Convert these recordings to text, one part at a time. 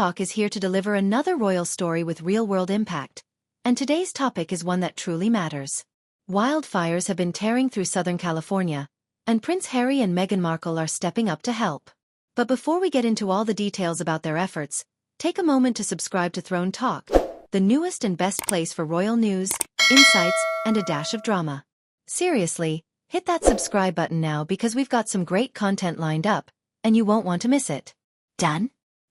Talk is here to deliver another royal story with real-world impact, and today's topic is one that truly matters. Wildfires have been tearing through Southern California, and Prince Harry and Meghan Markle are stepping up to help. But before we get into all the details about their efforts, take a moment to subscribe to Throne Talk, the newest and best place for royal news, insights, and a dash of drama. Seriously, hit that subscribe button now because we've got some great content lined up, and you won't want to miss it. Done?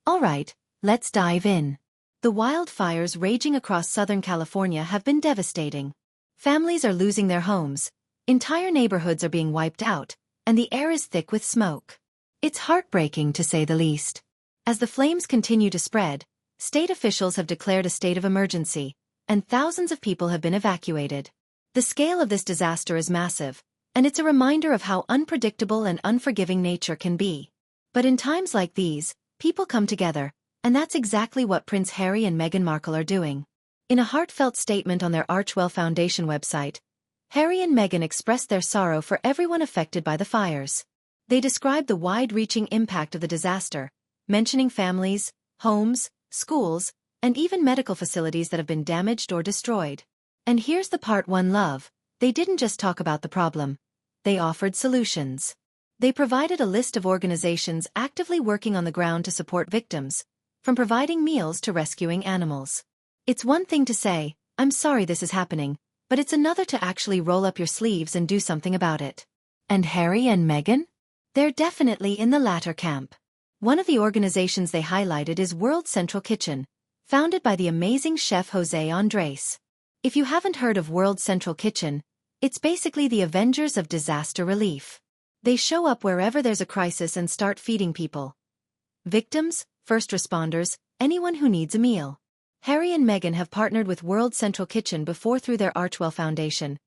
Alright, let's dive in. The wildfires raging across Southern California have been devastating. Families are losing their homes, entire neighborhoods are being wiped out, and the air is thick with smoke. It's heartbreaking to say the least. As the flames continue to spread, state officials have declared a state of emergency, and thousands of people have been evacuated. The scale of this disaster is massive, and it's a reminder of how unpredictable and unforgiving nature can be. But in times like these, people come together, and that's exactly what Prince Harry and Meghan Markle are doing. In a heartfelt statement on their Archwell Foundation website, Harry and Meghan expressed their sorrow for everyone affected by the fires. They described the wide-reaching impact of the disaster, mentioning families, homes, schools, and even medical facilities that have been damaged or destroyed. And here's the part one love: they didn't just talk about the problem. They offered solutions. They provided a list of organizations actively working on the ground to support victims, from providing meals to rescuing animals. It's one thing to say, "I'm sorry this is happening," but it's another to actually roll up your sleeves and do something about it. And Harry and Meghan? They're definitely in the latter camp. One of the organizations they highlighted is World Central Kitchen, founded by the amazing chef Jose Andres. If you haven't heard of World Central Kitchen, it's basically the Avengers of disaster relief. They show up wherever there's a crisis and start feeding people. Victims, first responders, anyone who needs a meal. Harry and Meghan have partnered with World Central Kitchen before through their Archwell Foundation,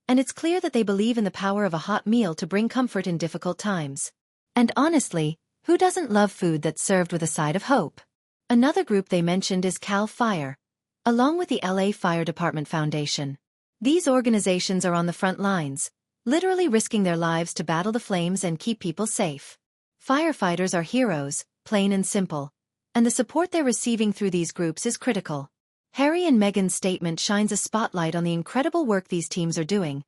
and it's clear that they believe in the power of a hot meal to bring comfort in difficult times. And honestly, who doesn't love food that's served with a side of hope? Another group they mentioned is CAL FIRE, along with the LA Fire Department Foundation. These organizations are on the front lines, literally risking their lives to battle the flames and keep people safe. Firefighters are heroes, plain and simple, and the support they're receiving through these groups is critical. Harry and Meghan's statement shines a spotlight on the incredible work these teams are doing,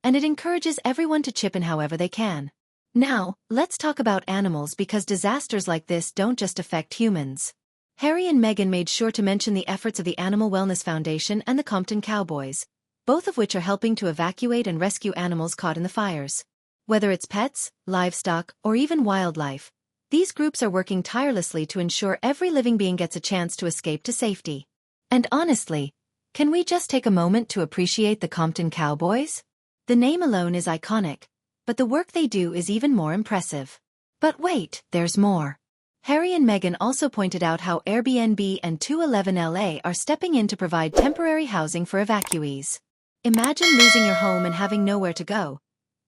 and it encourages everyone to chip in however they can. Now, let's talk about animals because disasters like this don't just affect humans. Harry and Meghan made sure to mention the efforts of the Animal Wellness Foundation and the Compton Cowboys, both of which are helping to evacuate and rescue animals caught in the fires. Whether it's pets, livestock, or even wildlife, these groups are working tirelessly to ensure every living being gets a chance to escape to safety. And honestly, can we just take a moment to appreciate the Compton Cowboys? The name alone is iconic, but the work they do is even more impressive. But wait, there's more. Harry and Meghan also pointed out how Airbnb and 211 LA are stepping in to provide temporary housing for evacuees. Imagine losing your home and having nowhere to go.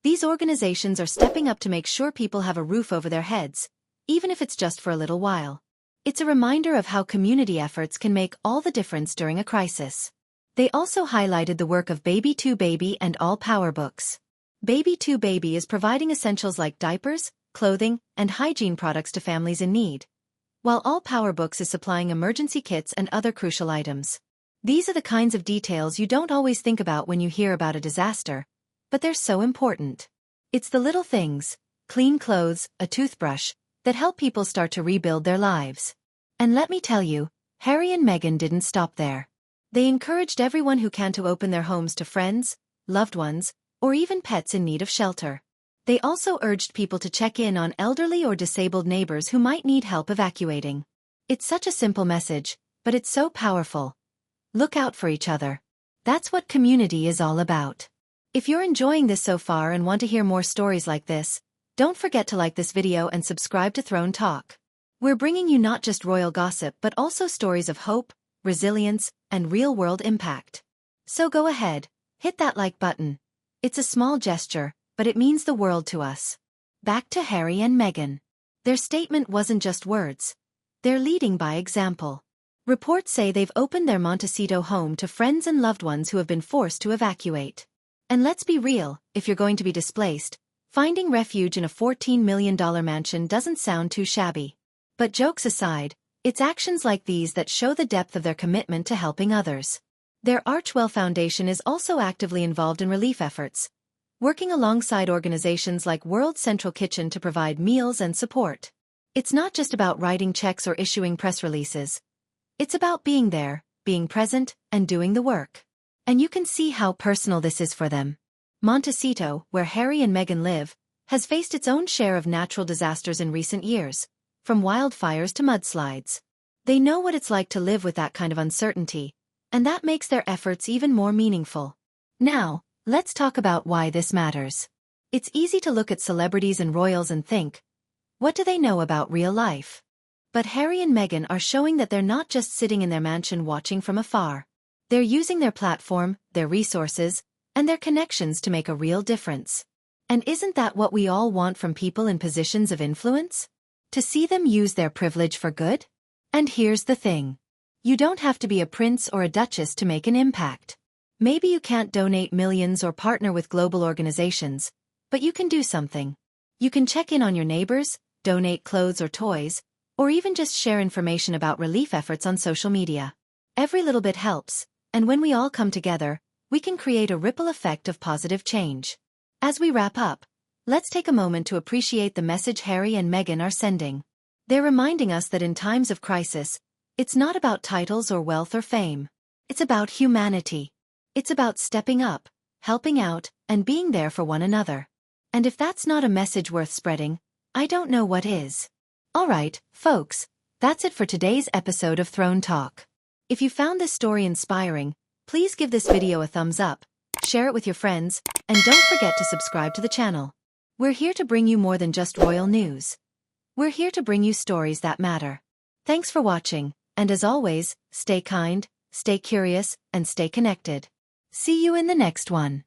These organizations are stepping up to make sure people have a roof over their heads, even if it's just for a little while. It's a reminder of how community efforts can make all the difference during a crisis. They also highlighted the work of Baby2Baby and All Power Books. Baby2Baby is providing essentials like diapers, clothing, and hygiene products to families in need, while All Power Books is supplying emergency kits and other crucial items. These are the kinds of details you don't always think about when you hear about a disaster, but they're so important. It's the little things, clean clothes, a toothbrush, that help people start to rebuild their lives. And let me tell you, Harry and Meghan didn't stop there. They encouraged everyone who can to open their homes to friends, loved ones, or even pets in need of shelter. They also urged people to check in on elderly or disabled neighbors who might need help evacuating. It's such a simple message, but it's so powerful. Look out for each other. That's what community is all about. If you're enjoying this so far and want to hear more stories like this, don't forget to like this video and subscribe to Throne Talk. We're bringing you not just royal gossip but also stories of hope, resilience, and real-world impact. So go ahead, hit that like button. It's a small gesture, but it means the world to us. Back to Harry and Meghan. Their statement wasn't just words. They're leading by example. Reports say they've opened their Montecito home to friends and loved ones who have been forced to evacuate. And let's be real, if you're going to be displaced, finding refuge in a $14 million mansion doesn't sound too shabby. But jokes aside, It's actions like these that show the depth of their commitment to helping others. Their Archwell Foundation is also actively involved in relief efforts, working alongside organizations like World Central Kitchen to provide meals and support. It's not just about writing checks or issuing press releases. It's about being there, being present, and doing the work. And you can see how personal this is for them. Montecito, where Harry and Meghan live, has faced its own share of natural disasters in recent years, from wildfires to mudslides. They know what it's like to live with that kind of uncertainty, and that makes their efforts even more meaningful. Now, let's talk about why this matters. It's easy to look at celebrities and royals and think, what do they know about real life? But Harry and Meghan are showing that they're not just sitting in their mansion watching from afar. They're using their platform, their resources, and their connections to make a real difference. And isn't that what we all want from people in positions of influence? To see them use their privilege for good? And here's the thing. You don't have to be a prince or a duchess to make an impact. Maybe you can't donate millions or partner with global organizations, but you can do something. You can check in on your neighbors, donate clothes or toys, or even just share information about relief efforts on social media. Every little bit helps, and when we all come together, we can create a ripple effect of positive change. As we wrap up, let's take a moment to appreciate the message Harry and Meghan are sending. They're reminding us that in times of crisis, it's not about titles or wealth or fame. It's about humanity. It's about stepping up, helping out, and being there for one another. And if that's not a message worth spreading, I don't know what is. Alright, folks, that's it for today's episode of Throne Talk. If you found this story inspiring, please give this video a thumbs up, share it with your friends, and don't forget to subscribe to the channel. We're here to bring you more than just royal news. We're here to bring you stories that matter. Thanks for watching, and as always, stay kind, stay curious, and stay connected. See you in the next one.